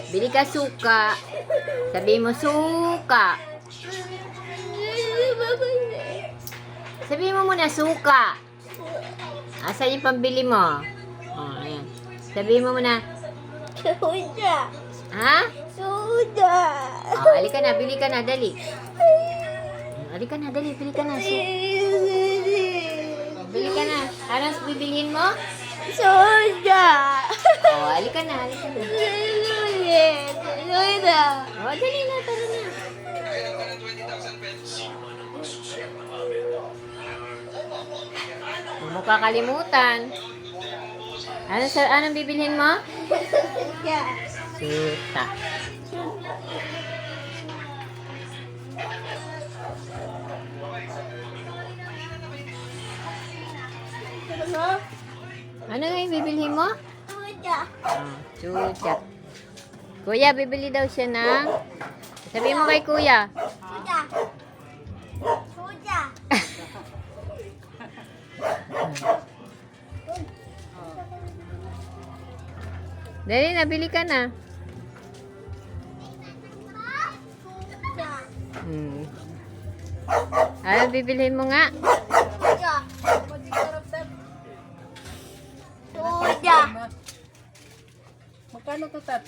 Bili ka suka. Sabi mo suka. Sabi mo muna suka. Asan yung pambili mo? Oh, ayan. Sabi mo muna. Suda. Ha? Suda. Oh, halika na, bili ka na, dali. Halika na, dali, bili ka na. Bili ka na. Anong bibilihin mo? Suda. Oh, halika na, halika na. Suda. Oh, dali na, tara na. Huwag mo kakalimutan. Anong bibilhin mo? Suda. Suta. Ano nga yung bibilhin mo? Suda. Suda. Kuya, bibili daw siya ng... Sabi mo kay kuya. Suda. Suda. Dali, nabili ka na. Suda. Ano bibilhin mo nga? Suda. Suda. Magkano to, Tat?